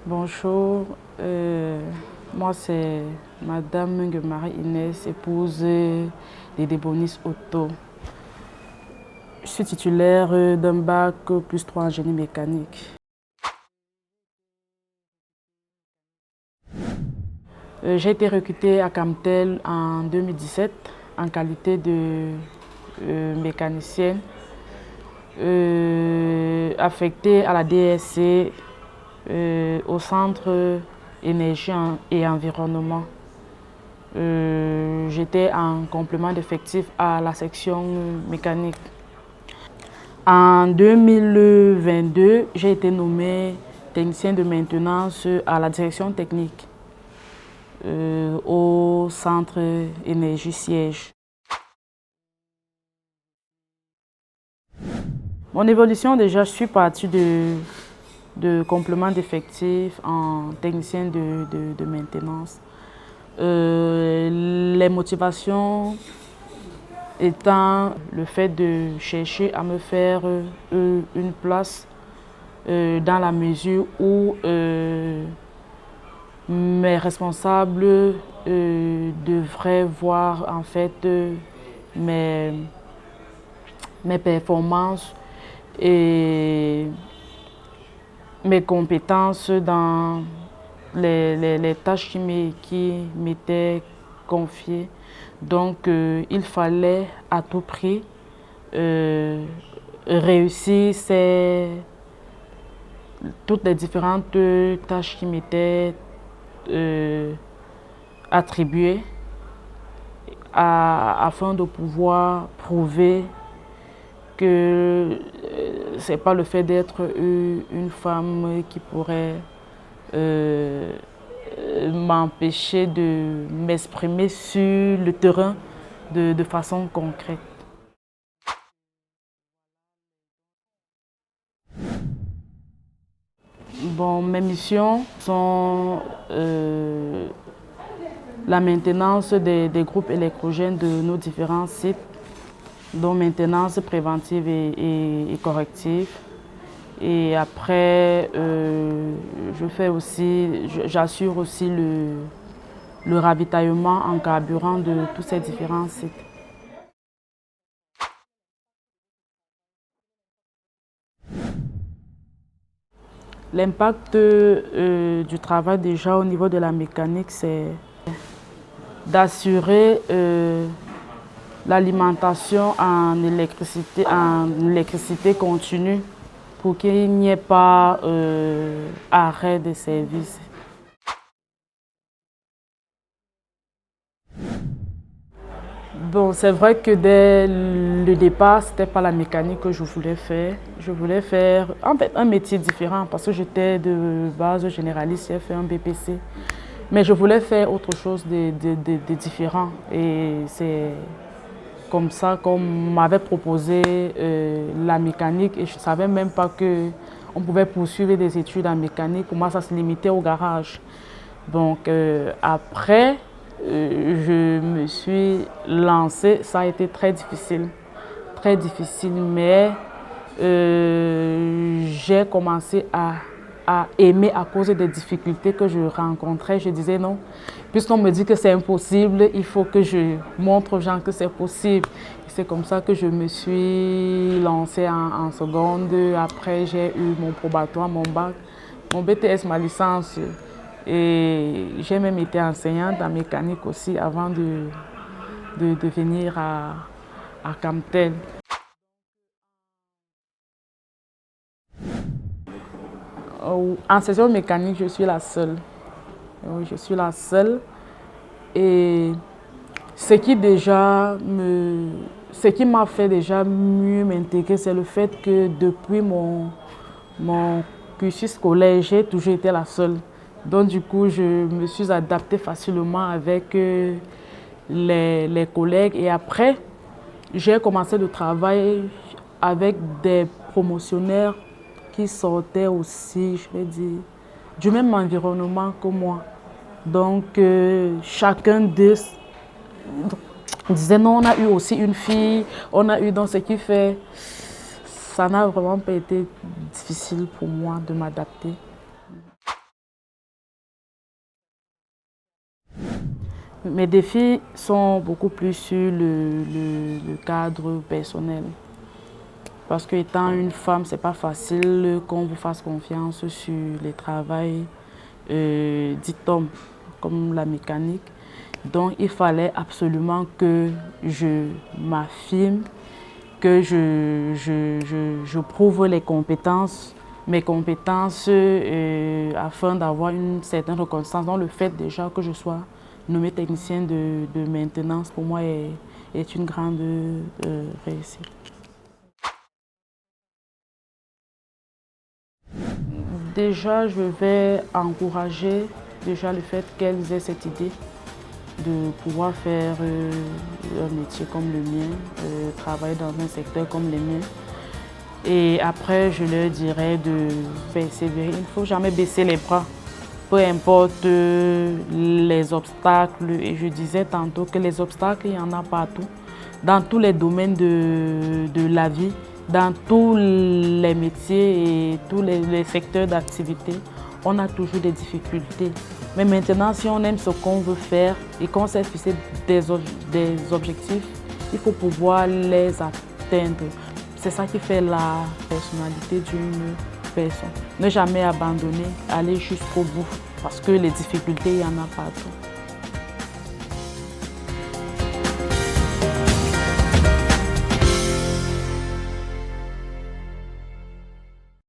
Bonjour, moi c'est Madame Marie-Inès, épouse de Debonis Otto. Je suis titulaire d'un bac +3 en génie mécanique. J'ai été recrutée à Camtel en 2017 en qualité de mécanicienne affectée à la DSC au centre énergie et environnement. J'étais en complément d'effectif à la section mécanique. En 2022, j'ai été nommée technicien de maintenance à la direction technique au centre énergie siège. Mon évolution, déjà, je suis partie de complément d'effectif en technicien de maintenance. Les motivations étant le fait de chercher à me faire une place dans la mesure où mes responsables devraient voir en fait mes performances et mes compétences dans les tâches qui m'étaient confiées. Donc, il fallait à tout prix réussir toutes les différentes tâches qui m'étaient attribuées afin de pouvoir prouver que ce n'est pas le fait d'être une femme qui pourrait m'empêcher de m'exprimer sur le terrain de façon concrète. Bon, mes missions sont la maintenance des groupes électrogènes de nos différents sites, dont maintenance préventive et corrective. Et après, j'assure aussi le ravitaillement en carburant de tous ces différents sites. L'impact du travail déjà au niveau de la mécanique, c'est d'assurer l'alimentation en électricité continue pour qu'il n'y ait pas arrêt de service. Bon, c'est vrai que dès le départ, ce n'était pas la mécanique que je voulais faire. Je voulais faire en fait un métier différent parce que j'étais de base généraliste, j'ai fait un BPC. Mais je voulais faire autre chose de différent. Et c'est comme ça qu'on m'avait proposé la mécanique et je ne savais même pas qu'on pouvait poursuivre des études en mécanique. Pour moi, ça se limitait au garage. Donc après, je me suis lancée. Ça a été très difficile, mais j'ai commencé à aimer à cause des difficultés que je rencontrais. Je disais non, puisqu'on me dit que c'est impossible, il faut que je montre aux gens que c'est possible. C'est comme ça que je me suis lancée en seconde. Après, j'ai eu mon probatoire, mon bac, mon BTS, ma licence. Et j'ai même été enseignante en mécanique aussi avant de venir à Camtel. En session mécanique, je suis la seule. Oui, je suis la seule. Et ce qui m'a fait déjà mieux m'intégrer, c'est le fait que depuis mon cursus scolaire, j'ai toujours été la seule. Donc du coup, je me suis adaptée facilement avec les collègues. Et après, j'ai commencé le travail avec des promotionnaires qui sortaient aussi, je vais dire, du même environnement que moi. Donc, chacun d'eux disait non, on a eu aussi une fille, on a eu dans ce qui fait. Ça n'a vraiment pas été difficile pour moi de m'adapter. Mes défis sont beaucoup plus sur le cadre personnel. Parce qu'étant une femme, c'est pas facile qu'on vous fasse confiance sur les travails dit hommes, comme la mécanique. Donc il fallait absolument que je m'affirme, que je prouve mes compétences afin d'avoir une certaine reconnaissance. Donc le fait déjà que je sois nommée technicien de maintenance, pour moi, est une grande réussite. Déjà, je vais encourager déjà le fait qu'elles aient cette idée de pouvoir faire un métier comme le mien, travailler dans un secteur comme le mien. Et après, je leur dirais de persévérer. Il ne faut jamais baisser les bras, peu importe les obstacles. Et je disais tantôt que les obstacles, il y en a partout, dans tous les domaines de la vie, dans tous les métiers et tous les secteurs d'activité. On a toujours des difficultés. Mais maintenant, si on aime ce qu'on veut faire et qu'on s'est fixé des objectifs, il faut pouvoir les atteindre. C'est ça qui fait la personnalité d'une personne. Ne jamais abandonner, aller jusqu'au bout, parce que les difficultés, il y en a partout.